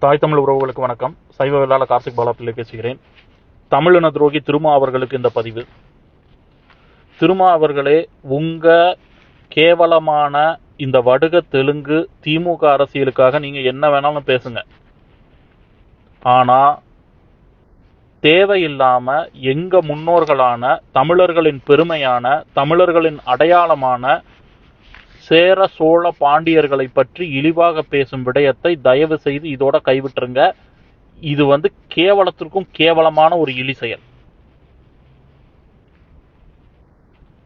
தாய் தமிழ் உறவுகளுக்கு வணக்கம். சைவ வேளாள கார்த்திக் பாலா பிள்ளை பேசுகிறேன். தமிழின துரோகி திருமா அவர்களுக்கு இந்த பதிவு. திருமா அவர்களே, உங்க கேவலமான இந்த வடுக தெலுங்கு திமுக அரசியலுக்காக நீங்க என்ன வேணாலும் பேசுங்க. ஆனா தேவையில்லாம எங்க முன்னோர்களான தமிழர்களின் பெருமையான தமிழர்களின் அடையாளமான சேர சோழ பாண்டியர்களை பற்றி இழிவாக பேசும் விடயத்தை தயவு செய்து இதோட கைவிட்டுருங்க. இது கேவலத்திற்கும் கேவலமான ஒரு இழி செயல்.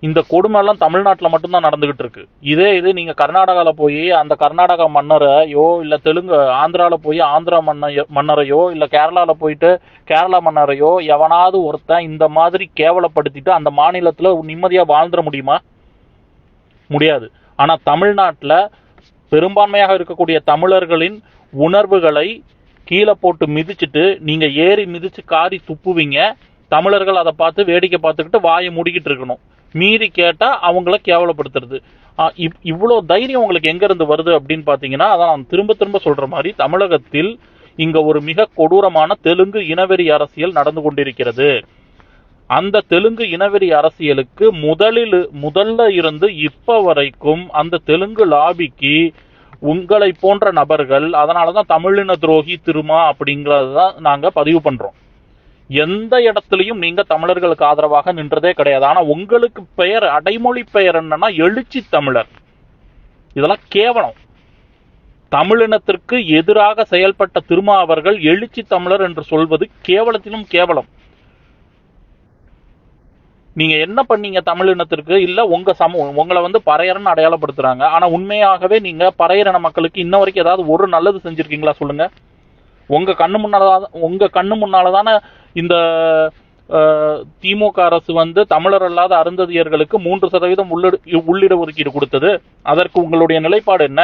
இந்த கொடுமை எல்லாம் தமிழ்நாட்டில் மட்டும்தான் நடந்துகிட்டு இருக்கு. இது நீங்க கர்நாடகாவில் போய் அந்த கர்நாடகா மன்னரையோ இல்ல தெலுங்கு ஆந்திரால போய் ஆந்திரா மன்னரையோ இல்ல கேரளாவில் போயிட்டு கேரளா மன்னரையோ எவனாவது ஒருத்தன் இந்த மாதிரி கேவலப்படுத்திட்டு அந்த மாநிலத்தில் நிம்மதியா வாழ்ந்துட முடியுமா? முடியாது. ஆனா தமிழ்நாட்டில் பெரும்பான்மையாக இருக்கக்கூடிய தமிழர்களின் உணர்வுகளை கீழே போட்டு மிதிச்சுட்டு நீங்க ஏறி மிதிச்சு காரி துப்புவீங்க. தமிழர்கள் அதை பார்த்து வேடிக்கை பார்த்துக்கிட்டு வாயை மூடிக்கிட்டு இருக்கணும். மீறி கேட்டா அவங்கள கேவலப்படுத்துறது. இவ்வளோ தைரியம் உங்களுக்கு எங்க இருந்து வருது அப்படின்னு பாத்தீங்கன்னா, அதான் நான் திரும்ப திரும்ப சொல்ற மாதிரி தமிழகத்தில் இங்க ஒரு மிக கொடூரமான தெலுங்கு இனவெறி அரசியல் நடந்து கொண்டிருக்கிறது. அந்த தெலுங்கு இனவெறி அரசியலுக்கு முதல்ல இருந்து இப்ப வரைக்கும் அந்த தெலுங்கு லாபிக்கு உங்களை போன்ற நபர்கள், அதனாலதான் தமிழின துரோகி திருமா அப்படிங்கறதான் நாங்க பதிவு பண்றோம். எந்த இடத்துலையும் நீங்க தமிழர்களுக்கு ஆதரவாக நின்றதே கிடையாது. ஆனா உங்களுக்கு பெயர், அடைமொழி பெயர் என்னன்னா எழுச்சி தமிழர். இதெல்லாம் கேவலம். தமிழினத்திற்கு எதிராக செயல்பட்ட திருமா அவர்கள் எழுச்சி தமிழர் என்று சொல்வது கேவலத்திலும் கேவலம். நீங்க என்ன பண்ணீங்க தமிழினத்திற்கு? இல்ல உங்க உங்களை பறையர்னு அடையாளப்படுத்துறாங்க. ஆனா உண்மையாகவே நீங்க பறையரின மக்களுக்கு இன்ன வரைக்கும் ஏதாவது ஒரு நல்லது செஞ்சிருக்கீங்களா சொல்லுங்க. உங்க கண்ணு முன்னாலதானே இந்த திமுக அரசு தமிழர் அல்லாத அருந்ததியர்களுக்கு 3% உள்ளிட ஒதுக்கீடு கொடுத்தது. அதற்கு உங்களுடைய நிலைப்பாடு என்ன?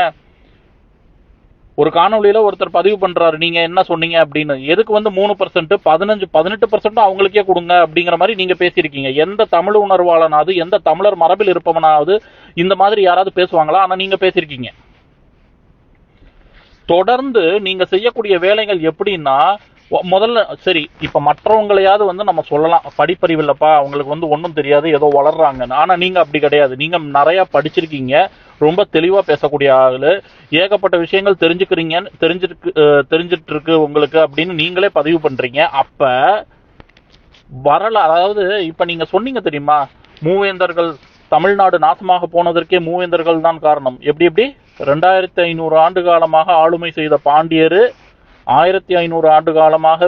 ஒரு காணொலியில ஒருத்தர் பதிவு பண்றாரு, நீங்க என்ன சொன்னீங்க அப்படின்னு. எதுக்கு 3%, 18% அவங்களுக்கே கொடுங்க அப்படிங்கிற மாதிரி நீங்க பேசியிருக்கீங்க. எந்த தமிழ் உணர்வாளனாவது, எந்த தமிழர் மரபில் இருப்பவனாவது இந்த மாதிரி யாராவது பேசுவாங்களா? ஆனா நீங்க பேசியிருக்கீங்க. தொடர்ந்து நீங்க செய்யக்கூடிய வேலைகள் எப்படின்னா, முதல்ல சரி, இப்ப மற்றவங்களையாவது நம்ம சொல்லலாம், படிப்பறிவு இல்லப்பா, அவங்களுக்கு ஒன்றும் தெரியாது, ஏதோ வளர்றாங்கன்னு. ஆனா நீங்க அப்படி கிடையாது. நீங்க நிறைய படிச்சிருக்கீங்க, ரொம்ப தெளிவா பேசக்கூடிய ஆளு, ஏகப்பட்ட விஷயங்கள் தெரிஞ்சிட்டு இருக்கு உங்களுக்கு அப்படின்னு நீங்களே பதிவு பண்றீங்க. அப்ப அதாவது இப்ப நீங்க சொன்னீங்க தெரியுமா, மூவேந்தர்கள், தமிழ்நாடு நாசமாக போனதற்கே மூவேந்தர்கள் தான் காரணம். எப்படி 2500 ஆண்டு காலமாக ஆளுமை செய்த பாண்டியர், 1500 ஆண்டு காலமாக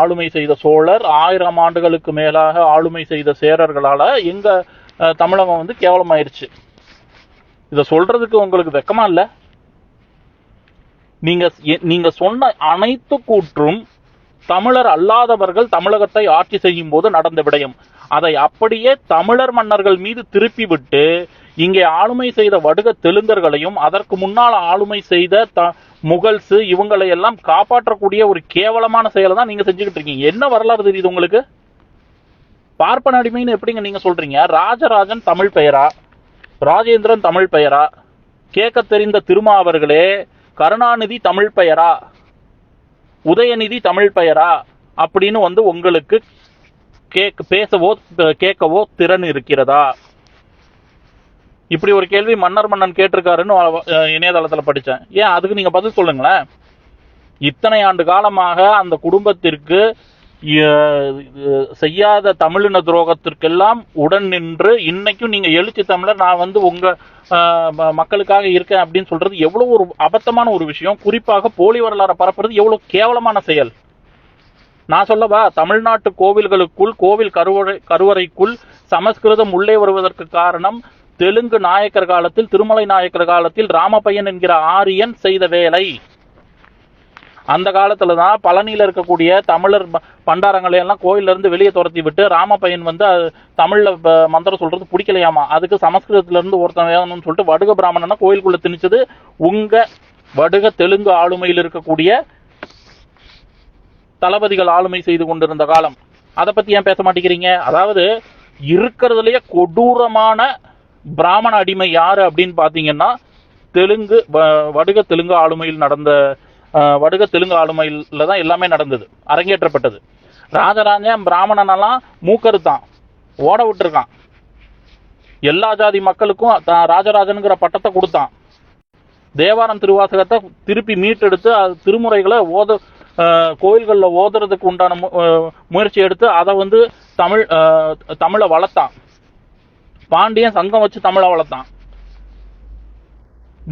ஆளுமை செய்த சோழர், 1000 ஆண்டுகளுக்கு மேலாக ஆளுமை செய்த சேரர்களால எங்க தமிழகம் கேவலமாயிருச்சு. இத சொல்றதுக்கு உங்களுக்கு வெக்கமா இல்ல? நீங்க சொன்ன அனைத்து கூற்றும் தமிழர் அல்லாதவர்கள் தமிழகத்தை ஆட்சி செய்யும் போது நடந்த விடயம். அதை அப்படியே தமிழர் மன்னர்கள் மீது திருப்பி விட்டு இங்கே ஆளுமை செய்த வடுக தெலுங்கர்களையும் அதற்கு முன்னால் ஆளுமை செய்த முகல்ஸ் இவங்களை எல்லாம் காப்பாற்றக்கூடிய ஒரு கேவலமான செயலை தான் நீங்க செஞ்சுக்கிட்டு இருக்கீங்க. என்ன வரலாறு தெரியுது உங்களுக்கு? பார்ப்பன அடிமைன்னு எப்படிங்க நீங்க சொல்றீங்க? ராஜராஜன் தமிழ் பெயரா? ராஜேந்திரன் தமிழ் பெயரா? கேட்க தெரிந்த திருமா அவர்களே, கருணாநிதி தமிழ் பெயரா? உதயநிதி தமிழ் பெயரா அப்படின்னு உங்களுக்கு பேசவோ கேட்கவோ திறன் இருக்கிறதா? இப்படி ஒரு கேள்வி மன்னன் கேட்டிருக்காருன்னு இணையதளத்துல படிச்சேன். ஏன் அதுக்கு நீங்க பதில் சொல்லுங்களேன். இத்தனை ஆண்டு காலமாக அந்த குடும்பத்திற்கு செய்யாத தமிழின துரோகத்திற்கெல்லாம் உடன் நின்று இன்னைக்கும் நீங்க எழுச்சி தமிழர், நான் உங்க மக்களுக்காக இருக்கேன் அப்படின்னு சொல்றது எவ்வளவு ஒரு அபத்தமான ஒரு விஷயம். குறிப்பாக போலி வரலாறு பரப்புறது எவ்வளவு கேவலமான செயல். நான் சொல்லவா, தமிழ்நாட்டு கோவில்களுக்குள், கோவில் கருவறைக்குள் சமஸ்கிருதம் உள்ளே வருவதற்கு காரணம் தெலுங்கு நாயக்கர் காலத்தில், திருமலை நாயக்கர் காலத்தில் ராமபையன் என்கிற ஆரியன் செய்த வேலை. அந்த காலத்துலதான் பழனியில இருக்கக்கூடிய தமிழர் பண்டாரங்களை எல்லாம் கோயில்ல இருந்து வெளியே துரத்தி விட்டு ராமபையன் தமிழ்ல மந்திரம் சொல்றது பிடிக்கலையாமா, அதுக்கு சமஸ்கிருதத்துல இருந்து ஒருத்தன் வேணும்னு சொல்லிட்டு வடுக பிராமணனை கோயிலுக்குள்ள திணிச்சது உங்க வடுக தெலுங்கு ஆளுமையில் இருக்கக்கூடிய தளபதிகள் ஆளுமை செய்து கொண்டிருந்த காலம். அதை பத்தி ஏன் பேச மாட்டேங்கிறீங்க? அதாவது இருக்கிறதுலயே கொடூரமான பிராமண அடிமை யாரு அப்படின்னு பாத்தீங்கன்னா, வடுக தெலுங்கு ஆளுமையில் நடந்த வடுக தெலுங்கு ஆளுமையில் தான் எல்லாமே நடந்தது, அரங்கேற்றப்பட்டது. ராஜராஜன் பிராமணனெல்லாம் மூக்கறுத்தான், ஓட விட்டுருக்கான். எல்லா ஜாதி மக்களுக்கும் ராஜராஜனுங்கிற பட்டத்தை கொடுத்தான். தேவாரம் திருவாசகத்தை திருப்பி மீட்டெடுத்து அது திருமுறைகளை கோயில்களில் ஓதுறதுக்கு உண்டான முயற்சி எடுத்து அதை வந்து தமிழை வளர்த்தான். பாண்டியன் சங்கம் வச்சு தமிழை வளர்த்தான்.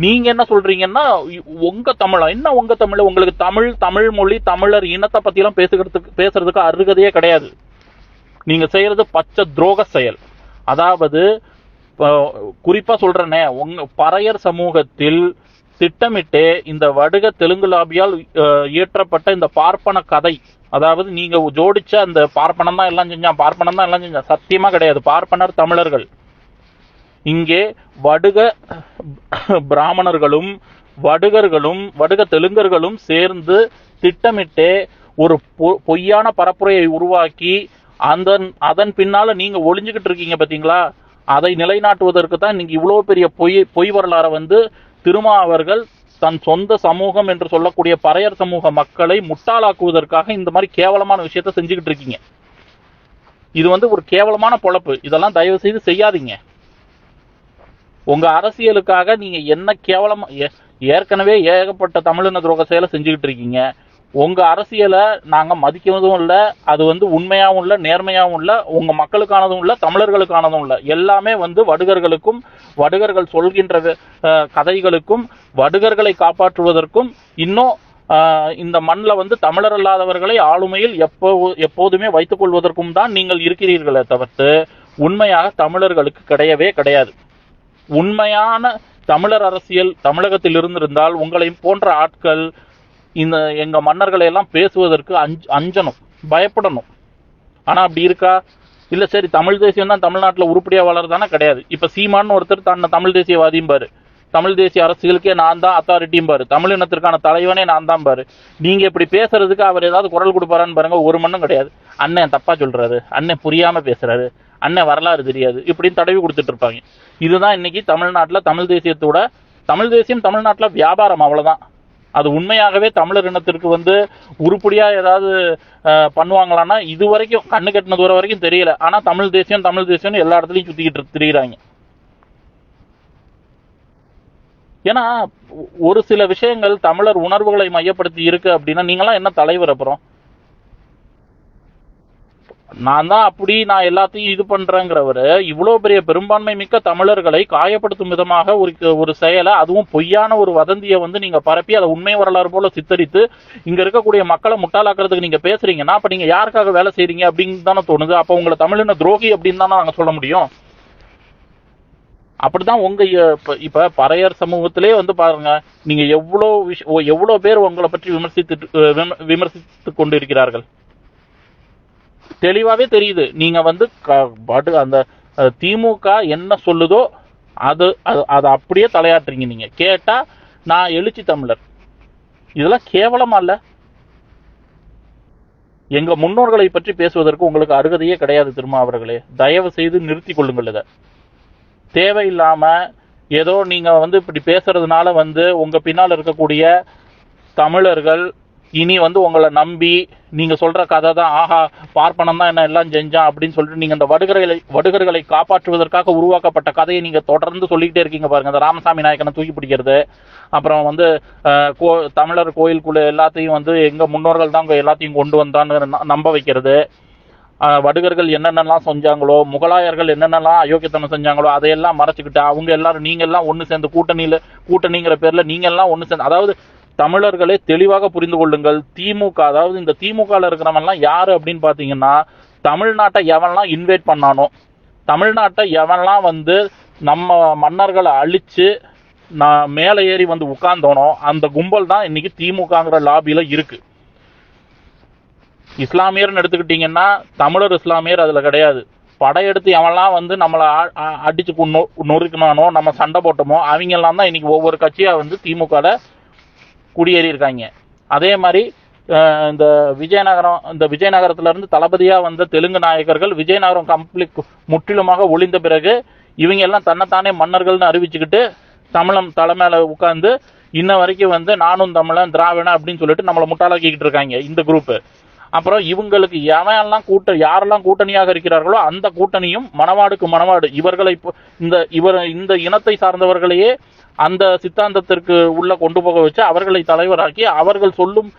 நீங்க என்ன சொல்றீங்கன்னா உங்க தமிழா என்ன உங்க தமிழ்? உங்களுக்கு தமிழ் மொழி தமிழர் இனத்தை பத்தி எல்லாம் பேசுறதுக்கு அருகதையே கிடையாது. நீங்க செய்யறது பச்சை துரோக செயல். அதாவது குறிப்பா சொல்றேனே, உங்க பறையர் சமூகத்தில் திட்டமிட்டே இந்த வடுக தெலுங்கு லாபியால் இயற்றப்பட்ட இந்த பார்ப்பன கதை, அதாவது நீங்க ஜோடிச்ச அந்த பார்ப்பனம் தான் எல்லாம் செஞ்சான், சத்தியமா கிடையாது. பார்ப்பனர் தமிழர்கள். இங்கே வடுக பிராமணர்களும் வடுக தெலுங்கர்களும் சேர்ந்து திட்டமிட்டே ஒரு பொய்யான பரப்புரையை உருவாக்கி அதன் பின்னால நீங்க ஒளிஞ்சுக்கிட்டு இருக்கீங்க பாத்தீங்களா? அதை நிலைநாட்டுவதற்கு தான் நீங்க இவ்வளவு பெரிய பொய் வரலாறை வந்து திருமாவர்கள் தன் சொந்த சமூகம் என்று சொல்லக்கூடிய பறையர் சமூக மக்களை முட்டாளாக்குவதற்காக இந்த மாதிரி கேவலமான விஷயத்த செஞ்சுக்கிட்டு இருக்கீங்க. இது வந்து ஒரு கேவலமான பொழப்பு. இதெல்லாம் தயவு செய்து செய்யாதீங்க. உங்க அரசியலுக்காக நீங்க என்ன கேவலமா ஏற்கனவே ஏகப்பட்ட தமிழின துரோக செயலை செஞ்சுக்கிட்டு இருக்கீங்க. உங்க அரசியலை நாங்க மதிக்கிறதும் இல்லை, அது வந்து உண்மையாகவும் இல்லை, நேர்மையாகவும் இல்லை, உங்க மக்களுக்கானதும் இல்லை, தமிழர்களுக்கானதும் இல்லை. எல்லாமே வந்து வடுகர்களுக்கும் வடுகர்கள் சொல்கின்ற கதைகளுக்கும் வடுகர்களை காப்பாற்றுவதற்கும் இன்னும் இந்த மண்ணில் வந்து தமிழர் அல்லாதவர்களை ஆளுமையில் எப்போதுமே வைத்துக் கொள்வதற்கும் தான் நீங்கள் இருக்கிறீர்களே தவிர்த்து உண்மையாக தமிழர்களுக்கு கிடையவே கிடையாது. உண்மையான தமிழர் அரசியல் தமிழகத்தில் இருந்திருந்தால் உங்களை போன்ற ஆட்கள் இந்த எங்க மன்னர்களை எல்லாம் பேசுவதற்கு அஞ்சணும், பயப்படணும். ஆனா அப்படி இருக்கா? இல்ல சரி தமிழ் தேசியம் தான் தமிழ்நாட்டில் உருப்படியா வளருதானா? கிடையாது. இப்ப சீமான்னு ஒருத்தர் தன்னை தமிழ் தேசியவாதியும் பாரு, தமிழ் தேசிய அரசியலுக்கே நான் தான் அத்தாரிட்டியும் பாரு, தமிழ் இனத்திற்கான தலைவனே நான் தான் பாரு. நீங்க இப்படி பேசுறதுக்கு அவர் ஏதாவது குரல் கொடுப்பாரான்னு பாருங்க, ஒரு மண்ணும் கிடையாது. அண்ணன் தப்பா சொல்றாரு, அண்ணன் புரியாம பேசுறாரு, அண்ணன் வரலாறு தெரியாது, இப்படின்னு தடவி கொடுத்துட்டு இருப்பாங்க. இதுதான் இன்னைக்கு தமிழ்நாட்டில் தமிழ் தேசியம் தமிழ்நாட்டில் வியாபாரம், அவ்வளவுதான். அது உண்மையாகவே தமிழர் இனத்திற்கு வந்து உருப்படியா ஏதாவது பண்ணுவாங்களான்னா இது வரைக்கும் கண்ணு கட்டின தூரம் வரைக்கும் தெரியல. ஆனா தமிழ் தேசியம் எல்லா இடத்துலயும் சுத்திக்கிட்டு திரிகிறாங்க. ஏன்னா ஒரு சில விஷயங்கள் தமிழர் உணர்வுகளை மையப்படுத்தி இருக்கு அப்படின்னா நீங்களாம் என்ன தலைவர்? அப்புறம் நான் தான் அப்படி நான் எல்லாத்தையும் இது பண்றேங்கிறவரு இவ்வளவு பெரிய பெரும்பான்மை மிக்க தமிழர்களை காயப்படுத்தும் விதமாக ஒரு செயலை, அதுவும் பொய்யான ஒரு வதந்தியை வந்து நீங்க பரப்பி அதை உண்மை வரலாறு போல சித்தரித்து இங்க இருக்கக்கூடிய மக்களை முட்டாளாக்குறதுக்கு நீங்க பேசுறீங்கன்னா அப்ப நீங்க யாருக்காக வேலை செய்றீங்க அப்படின்னு தானே தோணுது. அப்ப உங்களை தமிழின துரோகி அப்படின்னு தானே நாங்க சொல்ல முடியும். அப்படிதான் உங்க இப்ப பறையர் சமூகத்திலே வந்து பாருங்க, நீங்க எவ்வளவு பேர் உங்களை பற்றி விமர்சித்து கொண்டிருக்கிறார்கள். தெளிவாவே தெரியுது. நீங்க வந்து அந்த திமுக என்ன சொல்லுதோ அது அப்படியே தலையாட்டுறீங்க. நீங்க கேட்டா நான் எழுச்சி தமிழர். இதெல்லாம் கேவலமா இல்ல? எங்க முன்னோர்களை பற்றி பேசுவதற்கு உங்களுக்கு அருகதையே கிடையாது. திருமாவர்களே, தயவு செய்து நிறுத்தி கொள்ளுங்கள். இதை தேவையில்லாம ஏதோ நீங்க வந்து இப்படி பேசுறதுனால வந்து உங்க பின்னால் இருக்கக்கூடிய தமிழர்கள் இனி வந்து உங்களை நம்பி நீங்க சொல்ற கதை தான், ஆஹா பார்ப்பனம் தான் என்ன எல்லாம் செஞ்சான் அப்படின்னு சொல்லிட்டு நீங்க அந்த வடுகர்களை காப்பாற்றுவதற்காக உருவாக்கப்பட்ட கதையை நீங்க தொடர்ந்து சொல்லிக்கிட்டே இருக்கீங்க பாருங்க. அந்த ராமசாமி நாயக்கனை தூக்கி பிடிக்கிறது, அப்புறம் வந்து தமிழர் கோயிலுக்குள்ள எல்லாத்தையும் வந்து எங்க முன்னோர்கள் தான் எல்லாத்தையும் கொண்டு வந்தான்னு நம்ப வைக்கிறது, வடுகர்கள் என்னென்னலாம் செஞ்சாங்களோ, முகலாயர்கள் என்னென்னலாம் அயோக்கியத்தனம் செஞ்சாங்களோ அதையெல்லாம் மறைச்சுக்கிட்டு அவங்க எல்லாரும் நீங்க எல்லாம் ஒண்ணு சேர்ந்து கூட்டணிங்கிற பேர்ல நீங்க எல்லாம் ஒண்ணு சேர்ந்து, அதாவது தமிழர்களே தெளிவாக புரிந்து கொள்ளுங்கள். திமுக, அதாவது இந்த திமுகல இருக்கிறவன்லாம் யாரு அப்படின்னு பாத்தீங்கன்னா, தமிழ்நாட்டை எவன்லாம் இன்வைட் பண்ணானோ, தமிழ்நாட்டை எவன்லாம் வந்து நம்ம மன்னர்களை அழிச்சு நான் மேலே ஏறி வந்து உட்கார்ந்தோனோ அந்த கும்பல் தான் இன்னைக்கு திமுகங்கிற லாபியில இருக்கு. இஸ்லாமியர்னு எடுத்துக்கிட்டீங்கன்னா தமிழர் இஸ்லாமியர் அதுல கிடையாது. படையெடுத்து எவன்லாம் வந்து நம்மளை அடிச்சு நொறுக்கினானோ, நம்ம சண்டை போட்டோமோ அவங்க எல்லாம் தான் இன்னைக்கு ஒவ்வொரு கட்சியா வந்து திமுகல குடியேறி இருக்காங்க. அதே மாதிரி இந்த விஜயநகரத்துல இருந்து தளபதியா வந்த தெலுங்கு நாயக்கர்கள் விஜயநகரம் கம்ப்ளீட் முற்றிலுமாக ஒளிந்த பிறகு இவங்க எல்லாம் தன்னைத்தானே மன்னர்கள்னு அறிவிச்சுக்கிட்டு தமிழம் தலைமையில உட்கார்ந்து இன்ன வரைக்கும் வந்து நானும் தமிழன் திராவிடன் அப்படின்னு சொல்லிட்டு நம்மளை முட்டாளாக்கிக்கிட்டு இருக்காங்க இந்த குரூப். அப்புறம் இவங்களுக்கு யாரெல்லாம் கூட்டணியாக இருக்கிறார்களோ அந்த கூட்டணியும் மணவாடுக்கு மணவாடு இவர்களை இந்த இனத்தை சார்ந்தவர்களையே அந்த சித்தாந்தத்திற்கு உள்ள கொண்டு போக வச்சு அவர்களை தலைவராக்கி அவர்கள் சொல்லும்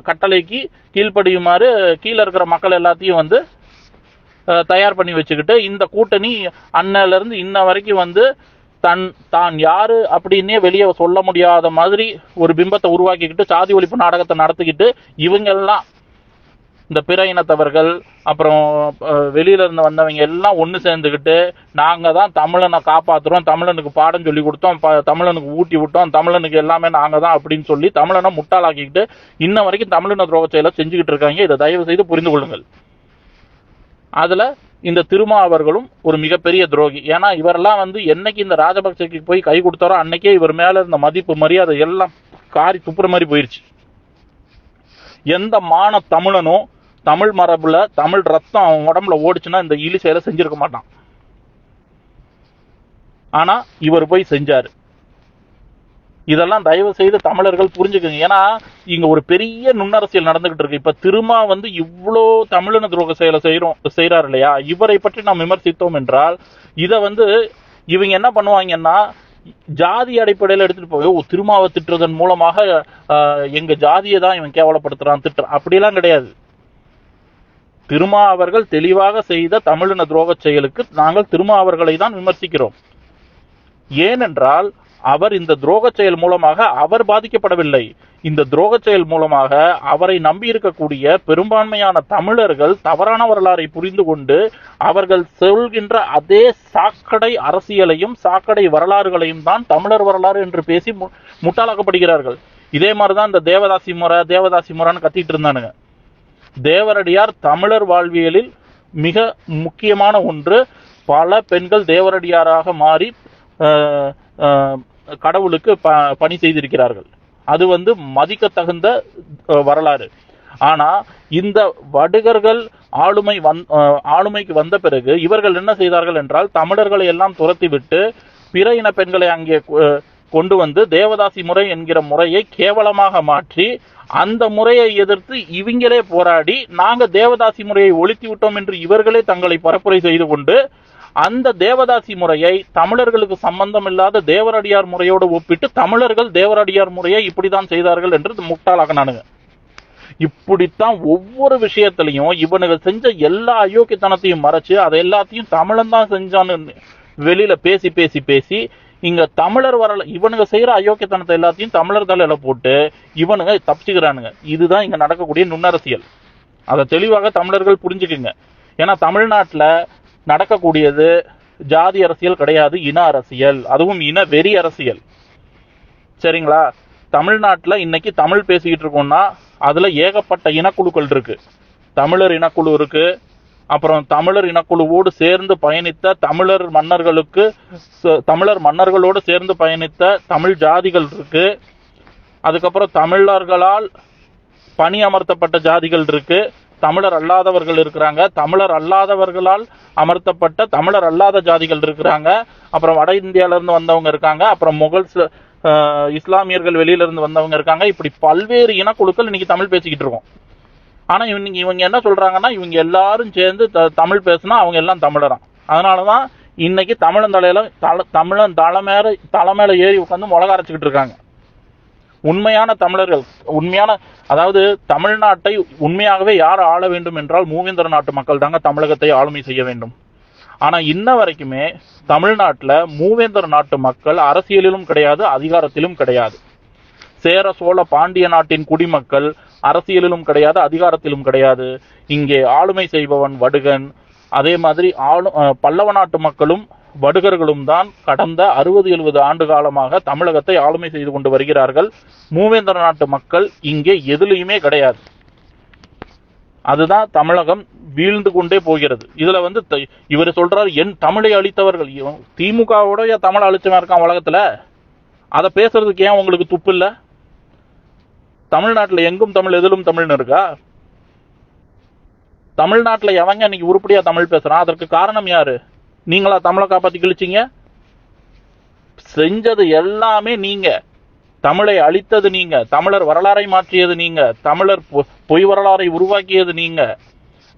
கட்டளைக்கு கீழ்ப்படியுமாறு கீழே இருக்கிற மக்கள் எல்லாத்தையும் வந்து தயார் பண்ணி வச்சுக்கிட்டு இந்த கூட்டணி அன்னையில இருந்து இன்ன வரைக்கும் வந்து தான் யாரு அப்படின்னே வெளியே சொல்ல முடியாத மாதிரி ஒரு பிம்பத்தை உருவாக்கிக்கிட்டு சாதி ஒழிப்பு நாடகத்தை நடத்திக்கிட்டு இவங்கெல்லாம் இந்த பிற இனத்தவர்கள் அப்புறம் வெளியில இருந்து வந்தவங்க எல்லாம் ஒன்று சேர்ந்துக்கிட்டு நாங்கள் தான் தமிழனை காப்பாற்றுறோம், தமிழனுக்கு பாடம் சொல்லி கொடுத்தோம், தமிழனுக்கு ஊட்டி விட்டோம், தமிழனுக்கு எல்லாமே நாங்கள் தான் அப்படின்னு சொல்லி தமிழனை முட்டாளாக்கிக்கிட்டு இன்ன வரைக்கும் தமிழின துரோக செயலை செஞ்சுக்கிட்டு இருக்காங்க. இதை தயவு செய்து புரிந்து கொள்ளுங்கள். அதில் இந்த திருமாவர்களும் ஒரு மிகப்பெரிய துரோகி. ஏன்னா இவரெல்லாம் வந்து என்னைக்கு இந்த ராஜபக்சேக்கு போய் கை கொடுத்தாரோ அன்னைக்கே இவர் மேலே இருந்த மதிப்பு மரியாதை எல்லாம் காரி துப்புற மாதிரி போயிடுச்சு. எந்த மான தமிழனோ தமிழ் மரபுல தமிழ் ரத்தம் அவன் உடம்புல ஓடிச்சுன்னா இந்த இழி செயலை செஞ்சிருக்க மாட்டான். ஆனா இவர் போய் செஞ்சாரு. இதெல்லாம் தயவு செய்து தமிழர்கள் புரிஞ்சுக்குங்க. ஏன்னா இங்க ஒரு பெரிய நுண்ணரசியல் நடந்துகிட்டு இருக்கு. இப்ப திருமா வந்து இவ்வளோ தமிழின துரோக செயலை செய்யறாரு இல்லையா, இவரை பற்றி நாம் விமர்சித்தோம் என்றால் இதை வந்து இவங்க என்ன பண்ணுவாங்கன்னா ஜாதி அடிப்படையில் எடுத்துட்டு போய் திருமாவை திட்டுறதன் மூலமாக எங்க ஜாதியை தான் இவன் கேவலப்படுத்துறான் திட்டுறான் அப்படிலாம் கிடையாது. திருமா அவர்கள் தெளிவாக செய்த தமிழின துரோக செயலுக்கு நாங்கள் திருமா அவர்களை தான் விமர்சிக்கிறோம். ஏனென்றால் அவர் இந்த துரோக செயல் மூலமாக அவர் பாதிக்கப்படவில்லை. இந்த துரோக செயல் மூலமாக அவரை நம்பி இருக்கக்கூடிய பெரும்பான்மையான தமிழர்கள் தவறான வரலாறை புரிந்து கொண்டு அவர்கள் சொல்கின்ற அதே சாக்கடை அரசியலையும் சாக்கடை வரலாறுகளையும் தான் தமிழர் வரலாறு என்று பேசி முட்டாளாக்கப்படுகிறார்கள். இதே மாதிரிதான் இந்த தேவதாசி முறைன்னு கத்திட்டு இருந்தானுங்க. தேவரடியார் தமிழர் வாழ்வியலில் மிக முக்கியமான ஒன்று. பல பெண்கள் தேவரடியாராக மாறி கடவுளுக்கு பணி செய்திருக்கிறார்கள். அது வந்து மதிக்கத்தகுந்த வரலாறு. ஆனா இந்த வடுகர்கள் ஆளுமைக்கு வந்த பிறகு இவர்கள் என்ன செய்தார்கள் என்றால் தமிழர்களை எல்லாம் துரத்தி விட்டு பிற இன பெண்களை அங்கே கொண்டு வந்து தேவதாசி முறை என்கிற முறையை கேவலமாக மாற்றி அந்த முறையை எதிர்த்து இவங்களே போராடி நாங்க தேவதாசி முறையை ஒழித்து விட்டோம் என்று இவர்களே தங்களை பரப்புரை செய்து கொண்டு அந்த தேவதாசி முறையை தமிழர்களுக்கு சம்பந்தம் இல்லாத தேவரடியார் முறையோடு ஒப்பிட்டு தமிழர்கள் தேவரடியார் முறையை இப்படிதான் செய்தார்கள் என்று முட்டாளாக்கினானுங்க. இப்படித்தான் ஒவ்வொரு விஷயத்திலையும் இவனுங்க செஞ்ச எல்லா அயோக்கியத்தனத்தையும் மறைச்சு அதை எல்லாத்தையும் தமிழன் தான் செஞ்சான்னு வெளியில பேசி பேசி பேசி இங்க தமிழர் வரல இவனுங்க செய்யற அயோக்கியத்தனத்தை எல்லாத்தையும் தமிழர் தலையில போட்டு இவனுங்க தப்பிச்சுக்கிறானுங்க. இதுதான் இங்க நடக்கக்கூடிய நுண்ணரசியல். அதை தெளிவாக தமிழர்கள் புரிஞ்சுக்குங்க. ஏன்னா தமிழ்நாட்டில் நடக்கக்கூடியது ஜாதி அரசியல் கிடையாது, இன அரசியல், அதுவும் இன வெறி அரசியல். சரிங்களா? தமிழ்நாட்டில் இன்னைக்கு தமிழ் பேசிக்கிட்டு இருக்கோம்னா அதுல ஏகப்பட்ட இனக்குழுக்கள் இருக்கு. தமிழர் இனக்குழு இருக்கு, அப்புறம் தமிழர் இனக்குழுவோடு சேர்ந்து பயணித்த தமிழர் மன்னர்களோடு சேர்ந்து பயணித்த தமிழ் ஜாதிகள் இருக்கு. அதுக்கப்புறம் தமிழர்களால் பணி அமர்த்தப்பட்ட ஜாதிகள் இருக்கு, தமிழர் அல்லாதவர்கள் இருக்கிறாங்க, தமிழர் அல்லாதவர்களால் அமர்த்தப்பட்ட தமிழர் அல்லாத ஜாதிகள் இருக்கிறாங்க, அப்புறம் வட இந்தியால இருந்து வந்தவங்க இருக்காங்க, அப்புறம் இஸ்லாமியர்கள் வெளியில இருந்து வந்தவங்க இருக்காங்க. இப்படி பல்வேறு இனக்குழுக்கள் இன்னைக்கு தமிழ் பேசிக்கிட்டு இருக்கோம். ஆனா இவங்க என்ன சொல்றாங்கன்னா இவங்க எல்லாரும் சேர்ந்து தமிழ் பேசினா அவங்க எல்லாம் தமிழராம். அதனாலதான் இன்னைக்கு தமிழன் தலைமையில ஏறி உட்காந்து மிளகா அரைச்சுக்கிட்டு இருக்காங்க. உண்மையான தமிழர்கள் அதாவது தமிழ்நாட்டை உண்மையாகவே யார் ஆள வேண்டும் என்றால் மூவேந்தர நாட்டு மக்கள் தாங்க தமிழகத்தை ஆளுமை செய்ய வேண்டும். ஆனா இன்ன வரைக்குமே தமிழ்நாட்டில் மூவேந்தர நாட்டு மக்கள் அரசியலிலும் கிடையாது, அதிகாரத்திலும் கிடையாது. சேர சோழ பாண்டிய நாட்டின் குடிமக்கள் அரசியலிலும் கிடையாது, அதிகாரத்திலும் கிடையாது. இங்கே ஆளுமை செய்பவன் வடுகன். அதே மாதிரி பல்லவ நாட்டு மக்களும் வடுகர்களும் தான் கடந்த 60-70 ஆண்டு காலமாக தமிழகத்தை ஆளுமை செய்து கொண்டு வருகிறார்கள். மூவேந்தர நாட்டு மக்கள் இங்கே எதுலையுமே கிடையாது. அதுதான் தமிழகம் வீழ்ந்து கொண்டே போகிறது. இதுல வந்து இவர் சொல்றாரு என் தமிழை அழித்தவர்கள். திமுகவோட தமிழை அழிச்சவன் இருக்கான் உலகத்துல. அதை பேசுறதுக்கு ஏன் உங்களுக்கு துப்பு இல்ல? தமிழ்நாட்டில் எங்கும் தமிழ் எதிலும் தமிழ்னு இருக்கா? தமிழ்நாட்டில் எவங்க இன்னைக்கு உருப்படியா தமிழ் பேசுறான்? அதற்கு காரணம் யாரு? நீங்களா தமிழை காப்பாத்தி கிழிச்சிங்க? செஞ்சது எல்லாமே நீங்க. தமிழை அழித்தது நீங்க, தமிழர் வரலாறை மாற்றியது நீங்க, தமிழர் பொய் வரலாறை உருவாக்கியது நீங்க.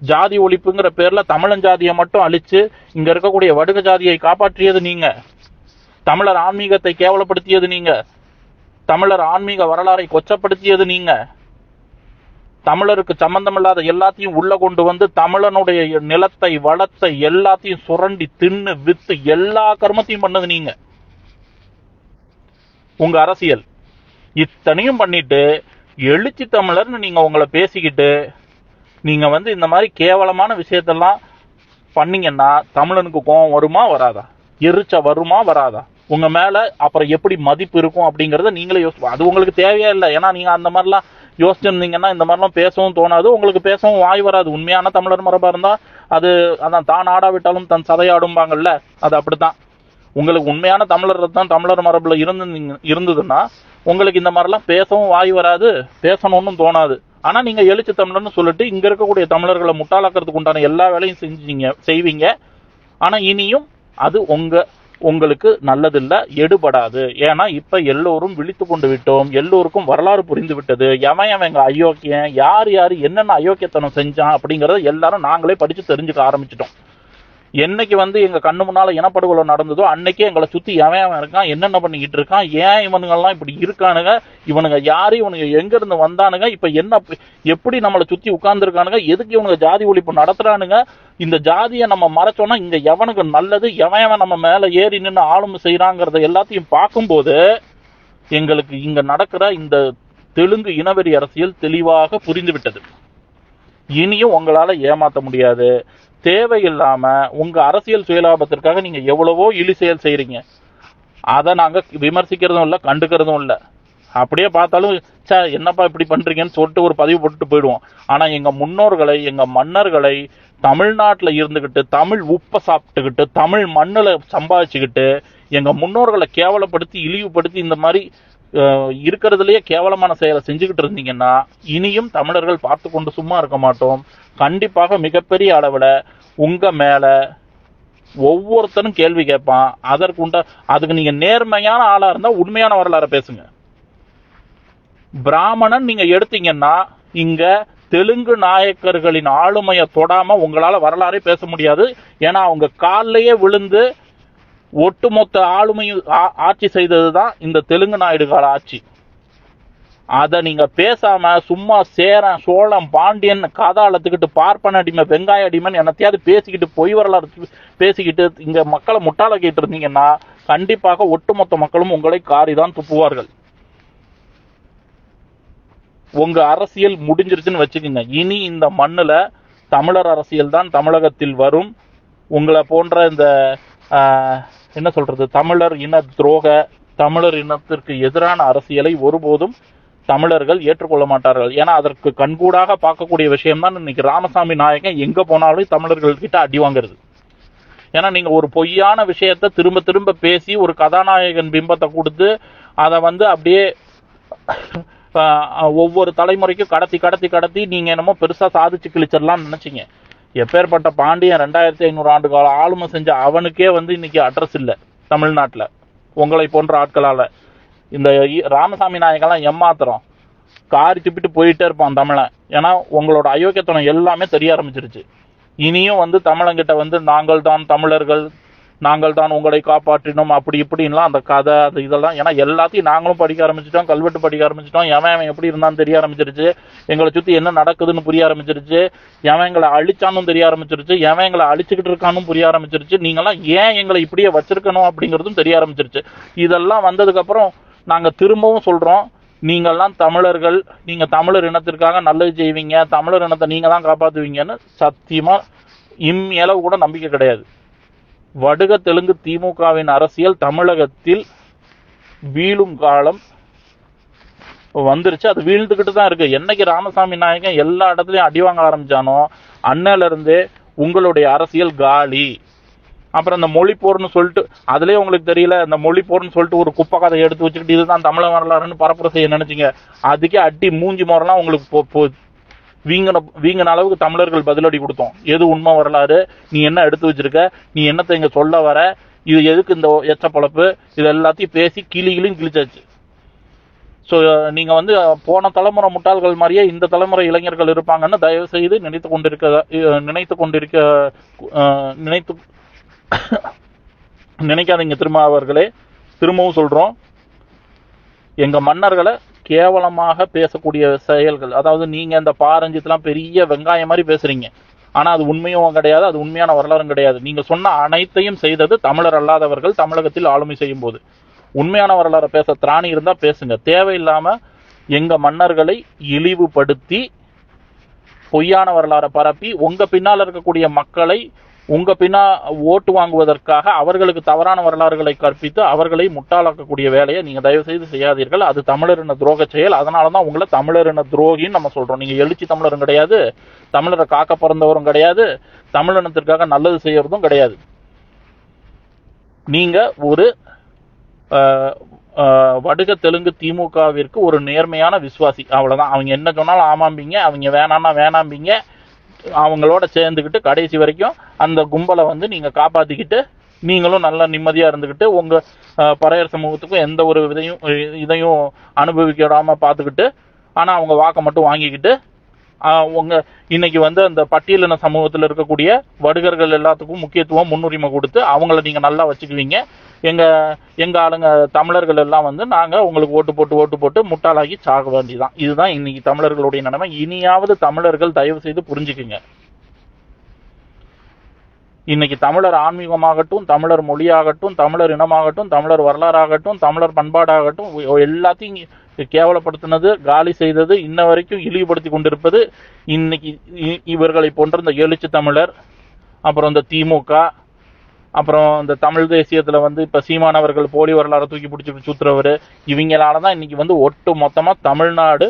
ஜாதி ஒழிப்புங்கிற பேர்ல தமிழன் ஜாதியை மட்டும் அழிச்சு இங்க இருக்கக்கூடிய வடுக ஜாதியை காப்பாற்றியது நீங்க. தமிழர் ஆன்மீகத்தை கேவலப்படுத்தியது நீங்க. தமிழர் ஆன்மீக வரலாறை கொச்சப்படுத்தியது நீங்க. தமிழருக்கு சம்பந்தமில்லாத எல்லாத்தையும் உள்ள கொண்டு வந்து தமிழனுடைய நிலத்தை வளத்தை எல்லாத்தையும் சுரண்டி தின்னு வித்து எல்லா கர்மத்தையும் பண்ணது நீங்க. உங்க அரசியல் இத்தனையும் பண்ணிட்டு எழுச்சி தமிழர்னு நீங்க உங்களை பேசிக்கிட்டு நீங்க வந்து இந்த மாதிரி கேவலமான விஷயத்தெல்லாம் பண்ணீங்கன்னா தமிழனுக்கு கோபம் வருமா வராதா? எரிச்ச வருமா வராதா? உங்க மேல அப்புறம் எப்படி மதிப்பு இருக்கும் அப்படிங்கறத நீங்களே யோசி. அது உங்களுக்கு தேவையா இல்லை. ஏன்னா நீங்க அந்த மாதிரிலாம் யோசிச்சிருந்தீங்கன்னா இந்த மாதிரிலாம் பேசவும் தோணாது, உங்களுக்கு பேசவும் வாய் வராது. உண்மையான தமிழர் மரபா இருந்தா அது அதான் தான் ஆடாவிட்டாலும் தன் சதையாடும்பாங்கல்ல, அது அப்படித்தான். உங்களுக்கு உண்மையான தமிழர் தான் தமிழர் மரபுல இருந்ததுன்னா உங்களுக்கு இந்த மாதிரிலாம் பேசவும் வாய் வராது, பேசணும்னு தோணாது. ஆனா நீங்க எழுச்சி தமிழர்னு சொல்லிட்டு இங்க இருக்கக்கூடிய தமிழர்களை முட்டாளாக்கிறதுக்கு உண்டான எல்லா வேலையும் செய்வீங்க. ஆனா இனியும் அது உங்களுக்கு நல்லதில்லை, எடுபடாது. ஏன்னா இப்ப எல்லோரும் விழித்து கொண்டு விட்டோம், எல்லோருக்கும் வரலாறு புரிந்து விட்டது. எவன் எங்க அயோக்கியன், யாரு என்னென்ன அயோக்கியத்தனம் செஞ்சான் அப்படிங்கறத எல்லாரும் நாங்களே படிச்சு தெரிஞ்சுக்க ஆரம்பிச்சிட்டோம். என்னைக்கு வந்து எங்க கண்ணு முன்னால இனப்படுகொலை நடந்ததோ அன்னைக்கே எங்களை சுத்தி எவன் இருக்கான், என்னென்ன பண்ணிக்கிட்டு இருக்கான், ஏன் இவனுங்கெல்லாம் இப்படி இருக்கானுங்க, இவனுங்க யாரு, இவனுங்க எங்க இருந்து வந்தானுங்க, இப்ப என்ன எப்படி நம்மளை சுத்தி உட்கார்ந்துருக்கானுங்க, எதுக்கு இவனுங்க ஜாதி ஒழிப்பு நடத்துறானுங்க, இந்த ஜாதியை நம்ம மறைச்சோம்னா இங்க எவனுக்கு நல்லது, எவன் நம்ம மேல ஏறி நின்று ஆளுமை செய்யறாங்கிறத எல்லாத்தையும் பார்க்கும்போது எங்களுக்கு இங்க நடக்கிற இந்த தெலுங்கு இனவெறி அரசியல் தெளிவாக புரிந்து விட்டது. இனியும் உங்களால ஏமாற்ற முடியாது. தேவையில்லாம உங்க அரசியல் சுயலாபத்திற்காக நீங்க எவ்வளவோ இழி செயல் செய்யறீங்க. அதை நாங்க விமர்சிக்கிறதும் இல்லை, கண்டுக்கிறதும் இல்லை. அப்படியே பார்த்தாலும் என்னப்பா இப்படி பண்றீங்கன்னு சொல்லிட்டு ஒரு பதிவு போட்டுட்டு போயிடுவோம். ஆனா எங்க முன்னோர்களை, எங்க மன்னர்களை தமிழ்நாட்டில் இருந்துகிட்டு தமிழ் உப்பை சாப்பிட்டுக்கிட்டு தமிழ் மண்ணில் சம்பாதிச்சுக்கிட்டு எங்க முன்னோர்களை கேவலப்படுத்தி இழிவுபடுத்தி இந்த மாதிரி இருக்கிறதுலயே கேவலமான செயலை செஞ்சுக்கிட்டு இருந்தீங்கன்னா இனியும் தமிழர்கள் பார்த்து கொண்டு சும்மா இருக்க மாட்டோம். கண்டிப்பாக மிகப்பெரிய அளவுல உங்க மேல ஒவ்வொருத்தரும் கேள்வி கேட்பான். அதுக்கு நீங்க நேர்மையான ஆளா இருந்தா உண்மையான வரலாறு பேசுங்க. பிராமணன் நீங்க எடுத்தீங்கன்னா இங்க தெலுங்கு நாயக்கர்களின் ஆளுமையை தொடாம உங்களால வரலாறே பேச முடியாது. ஏன்னா அவங்க காலிலேயே விழுந்து ஒட்டுமொத்த ஆளுமையும் ஆட்சி செய்ததுதான் இந்த தெலுங்கு நாயுடு கால ஆட்சி. அதை நீங்க பேசாம சும்மா சேரன் சோழம் பாண்டியன் காதாளத்துக்கிட்டு பார்ப்பன அடிமை வெங்காய அடிமைன்னு என்னத்தையாவது பேசிக்கிட்டு பொய் வரலாறு பேசிக்கிட்டு இங்க மக்களை முட்டாளாக்கிட்டு இருந்தீங்கன்னா கண்டிப்பாக ஒட்டுமொத்த மக்களும் உங்களை காரிதான் துப்புவார்கள். உங்க அரசியல் முடிஞ்சிருச்சுன்னு வச்சுக்கோங்க. இனி இந்த மண்ணுல தமிழர் அரசியல் தான் தமிழகத்தில் வரும். உங்களை போன்ற இந்த என்ன சொல்றது, தமிழர் இன துரோக, தமிழர் இனத்திற்கு எதிரான அரசியலை ஒருபோதும் தமிழர்கள் ஏற்றுக்கொள்ள மாட்டார்கள். ஏன்னா அதற்கு கண்கூடாக பார்க்கக்கூடிய விஷயம் தான் இன்னைக்கு ராமசாமி நாயகன் எங்க போனாலும் தமிழர்கள் கிட்ட அடி வாங்குறது. ஏன்னா நீங்க ஒரு பொய்யான விஷயத்த திரும்ப திரும்ப பேசி ஒரு கதாநாயகன் பிம்பத்தை கொடுத்து அதை வந்து அப்படியே ஒவ்வொரு தலைமுறைக்கும் கடத்தி நீங்க என்னமோ பெருசா சாதிச்சு கிழிச்சிடலாம்னு நினைச்சீங்க. எப்பேற்பட்ட பாண்டியன் 2500 ஆண்டு கால ஆளுமை செஞ்ச அவனுக்கே வந்து இன்னைக்கு அட்ரஸ் இல்லை தமிழ்நாட்டில் உங்களை போன்ற ஆட்களால. இந்த ராமசாமி நாயகெல்லாம் ஏமாத்திரம் காரி துப்பிட்டு போயிட்டே இருப்பான் தமிழன். ஏன்னா உங்களோட அயோக்கியத்தனம் எல்லாமே தெரிய ஆரம்பிச்சிருச்சு. இனியும் வந்து தமிழங்கிட்ட வந்து நாங்கள் தான் தமிழர்கள், நாங்கள் தான் உங்களை காப்பாற்றினோம் அப்படி இப்படின்லாம் அந்த கதை அது இதெல்லாம். ஏன்னா எல்லாத்தையும் நாங்களும் படிக்க ஆரம்பிச்சிட்டோம், கல்வெட்டு படிக்க ஆரம்பிச்சிட்டோம். எவன் எப்படி இருந்தான்னு தெரிய ஆரம்பிச்சிருச்சு, எங்களை சுற்றி என்ன நடக்குதுன்னு புரிய ஆரம்பிச்சிருச்சு, எவன் எங்களை அழிச்சானும் தெரிய ஆரம்பிச்சிருச்சு, எவன் எங்களை அழிச்சுக்கிட்டு இருக்கானும் புரிய ஆரம்பிச்சிருச்சு, நீங்களாம் ஏன் எங்களை இப்படியே வச்சிருக்கணும் அப்படிங்கிறதும் தெரிய ஆரம்பிச்சிருச்சு. இதெல்லாம் வந்ததுக்கப்புறம் நாங்கள் திரும்பவும் சொல்கிறோம், நீங்கள்லாம் தமிழர்கள், நீங்கள் தமிழர் இனத்திற்காக நல்லது செய்வீங்க, தமிழர் இனத்தை நீங்கள் தான் காப்பாற்றுவீங்கன்னு சத்தியமாக இம்மளவு கூட நம்பிக்கை கிடையாது. வடுக தெலுங்கு திமுகவின் அரசியல் தமிழகத்தில் வீழும் காலம் வந்துருச்சு. அது வீழ்ந்துகிட்டு தான் இருக்கு. என்னைக்கு ராமசாமி நாயகன் எல்லா இடத்துலயும் அடி வாங்க ஆரம்பிச்சானோ அன்னையில இருந்தே உங்களுடைய அரசியல் காலி. அப்புறம் இந்த மொழி போர்னு சொல்லிட்டு அதுலயே உங்களுக்கு தெரியல, இந்த மொழி போர்னு சொல்லிட்டு ஒரு குப்பை கதை எடுத்து வச்சுக்கிட்டு இதுதான் தமிழ வரலாறுன்னு பரப்புரை செய்ய நினைச்சீங்க. அதுக்கே அடி மூஞ்சி முறைலாம் உங்களுக்கு வீங்கின அளவுக்கு தமிழர்கள் பதிலடி கொடுத்தோம். எது உண்மை வரலாறு, நீ என்ன எடுத்து வச்சிருக்க, நீ என்னத்தை இங்க சொல்ல வர, இது எதுக்கு இந்த எச்ச பொழப்பு, இது எல்லாத்தையும் பேசி கிளிகளையும் கிழிச்சாச்சு. ஸோ நீங்கள் வந்து போன தலைமுறை முட்டாள்கள் மாதிரியே இந்த தலைமுறை இளைஞர்கள் இருப்பாங்கன்னு தயவு செய்து நினைக்காதீங்க. திருமாவர்களே, திரும்பவும் சொல்கிறோம், எங்கள் மன்னர்களை கேவலமாக பேசக்கூடிய செயல்கள், அதாவது நீங்கள் இந்த பாரஞ்சித்லாம் பெரிய வெங்காயம் மாதிரி பேசுகிறீங்க, ஆனால் அது உண்மையும் கிடையாது, அது உண்மையான வரலாறும் கிடையாது. நீங்கள் சொன்ன அனைத்தையும் செய்தது தமிழர் அல்லாதவர்கள் தமிழகத்தில் ஆளுமை செய்யும் போது. உண்மையான வரலாறை பேச திராணி இருந்தால் பேசுங்க. தேவையில்லாமல் எங்கள் மன்னர்களை இழிவுபடுத்தி பொய்யான வரலாறை பரப்பி உங்கள் பின்னால் இருக்கக்கூடிய மக்களை உங்கள் ஓட்டு வாங்குவதற்காக அவர்களுக்கு தவறான வரலாறுகளை கற்பித்து அவர்களை முட்டாளாக்கக்கூடிய வேலையை நீங்கள் தயவு செய்து செய்யாதீர்கள். அது தமிழரின துரோக செயல். அதனால தான் உங்களை தமிழரின துரோகின்னு நம்ம சொல்கிறோம். நீங்கள் எழுச்சி தமிழரும் கிடையாது, தமிழரை காக்க பிறந்தவரும் கிடையாது, தமிழினத்திற்காக நல்லது செய்யறதும் கிடையாது. நீங்கள் ஒரு வடுக தெலுங்கு திமுகவிற்கு ஒரு நேர்மையான விசுவாசி, அவ்வளோதான். அவங்க என்ன சொன்னாலும் ஆமாம்பிங்க, அவங்க வேணான்னா வேணாம்பிங்க. அவங்களோட சேர்ந்துக்கிட்டு கடைசி வரைக்கும் அந்த கும்பலை வந்து நீங்கள் காப்பாற்றிக்கிட்டு நீங்களும் நல்லா நிம்மதியாக இருந்துக்கிட்டு உங்கள் பறையர் சமூகத்துக்கும் எந்த ஒரு இதையும் அனுபவிக்க விடாமல் பார்த்துக்கிட்டு, ஆனால் அவங்க வாக்கை மட்டும் வாங்கிக்கிட்டு உங்கள் இன்னைக்கு வந்து அந்த பட்டியலின சமூகத்தில் இருக்கக்கூடிய வடுகர்கள் எல்லாத்துக்கும் முக்கியத்துவம் முன்னுரிமை கொடுத்து அவங்கள நீங்கள் நல்லா வச்சுக்குவீங்க. எங்கள் ஆளுங்க தமிழர்கள் எல்லாம் வந்து நாங்கள் உங்களுக்கு ஓட்டு போட்டு முட்டாளாகி சாக வேண்டியதான். இதுதான் இன்னைக்கு தமிழர்களுடைய நிலைமை. இனியாவது தமிழர்கள் தயவு செய்து புரிஞ்சுக்குங்க. இன்னைக்கு தமிழர் ஆன்மீகமாகட்டும், தமிழர் மொழியாகட்டும், தமிழர் இனமாகட்டும், தமிழர் வரலாறாகட்டும், தமிழர் பண்பாடாகட்டும் எல்லாத்தையும் கேவலப்படுத்தினது, காலி செய்தது, இன்ன வரைக்கும் இழிவுபடுத்தி கொண்டிருப்பது இன்னைக்கு இவர்களை போன்ற இந்த எழுச்சி தமிழர், அப்புறம் இந்த திமுக, அப்புறம் இந்த தமிழ் தேசியத்தில் வந்து இப்போ சீமானவர்கள் போலி வரலாறை தூக்கி பிடிச்சி சுத்துறவர், இவங்களால தான் இன்னைக்கு வந்து ஒட்டு மொத்தமாக தமிழ்நாடு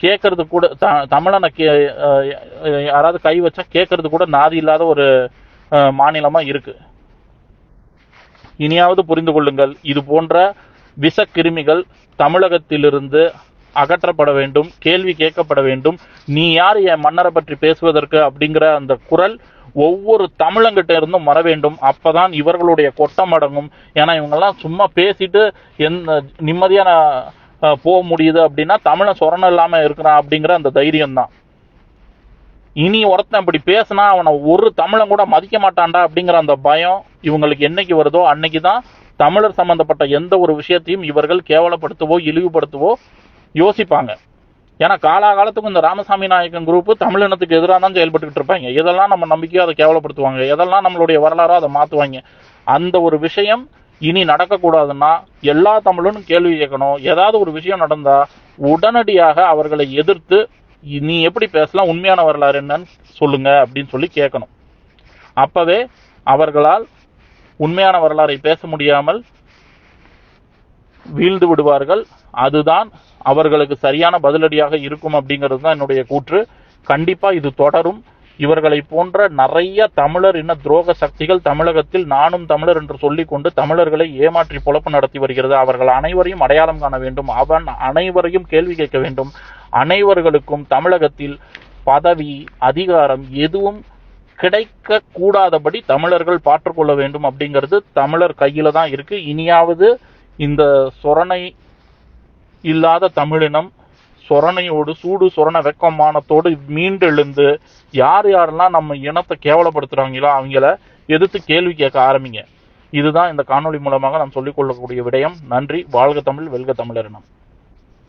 கேட்கறது கூட தமிழனை யாராவது கை வச்சா கேட்கறது கூட நாதி இல்லாத ஒரு மாநிலமாக இருக்கு. இனியாவது புரிந்து கொள்ளுங்கள். இது போன்ற விஷக்கிருமிகள் தமிழகத்திலிருந்து அகற்றப்பட வேண்டும், கேள்வி கேட்கப்பட வேண்டும். நீ யார் என் மன்னரை பற்றி பேசுவதற்கு அப்படிங்கிற அந்த குரல் ஒவ்வொரு தமிழங்கிட்ட இருந்தும் வர வேண்டும். அப்பதான் இவர்களுடைய கொட்டம் அடங்கும். ஏன்னா இவங்கெல்லாம் சும்மா பேசிட்டு நிம்மதியான போக முடியுது அப்படின்னா தமிழன் சொரணம் இல்லாமல் இருக்கிறான் அப்படிங்கிற அந்த தைரியம் தான். இனி ஒருத்தன் இப்படி பேசினா அவனை ஒரு தமிழன் கூட மதிக்க மாட்டான்டா அப்படிங்கிற அந்த பயம் இவங்களுக்கு என்னைக்கு வருதோ அன்னைக்கு தான் தமிழர் சம்பந்தப்பட்ட எந்த ஒரு விஷயத்தையும் இவர்கள் கேவலப்படுத்தவோ இழிவுபடுத்தவோ யோசிப்பாங்க. ஏன்னா காலாகாலத்துக்கும் இந்த ராமசாமி நாயக்கன் குரூப் தமிழினத்துக்கு எதிராக தான் செயல்பட்டுக்கிட்டு இருப்பாங்க. எதெல்லாம் நம்ம நம்பிக்கையோ அதை கேவலப்படுத்துவாங்க, எதெல்லாம் நம்மளுடைய வரலாறோ அதை மாற்றுவாங்க. அந்த ஒரு விஷயம் இனி நடக்கக்கூடாதுன்னா எல்லா தமிழனும் கேள்வி கேட்கணும். ஏதாவது ஒரு விஷயம் நடந்தா உடனடியாக அவர்களை எதிர்த்து நீ எப்படி பேசலாம், உண்மையான வரலாறு என்னன்னு சொல்லுங்க அப்படின்னு சொல்லி கேட்கணும். அப்பவே அவர்களால் உண்மையான வரலாறை பேச முடியாமல் வீழ்ந்து விடுவார்கள். அதுதான் அவர்களுக்கு சரியான பதிலடியாக இருக்கும் அப்படிங்கிறது தான் என்னுடைய கூற்று. கண்டிப்பா இது தொடரும். இவர்களை போன்ற நிறைய தமிழர் இன துரோக சக்திகள் தமிழகத்தில் நானும் தமிழர் என்று சொல்லிக்கொண்டு தமிழர்களை ஏமாற்றி பொழப்பு நடத்தி வருகிறது. அவர்கள் அனைவரையும் அடையாளம் காண வேண்டும். அவன் அனைவரையும் கேள்வி கேட்க வேண்டும். அனைவர்களுக்கும் தமிழகத்தில் பதவி அதிகாரம் எதுவும் கிடைக்க கூடாதபடி தமிழர்கள் பாற்றுக்கொள்ள வேண்டும் அப்படிங்கிறது தமிழர் கையில தான் இருக்கு. இனியாவது இந்த சொரணை இல்லாத தமிழினம் சொரணையோடு சூடு சொரண வெக்கமானத்தோடு மீண்டெழுந்து யார் யாரெல்லாம் நம்ம இனத்தை கேவலப்படுத்துறாங்களோ அவங்கள எதிர்த்து கேள்வி கேட்க ஆரம்பிங்க. இதுதான் இந்த காணொளி மூலமாக நாம் சொல்லிக் கொள்ளக்கூடிய விடயம். நன்றி. வாழ்க தமிழ், வெல்க தமிழரினம்.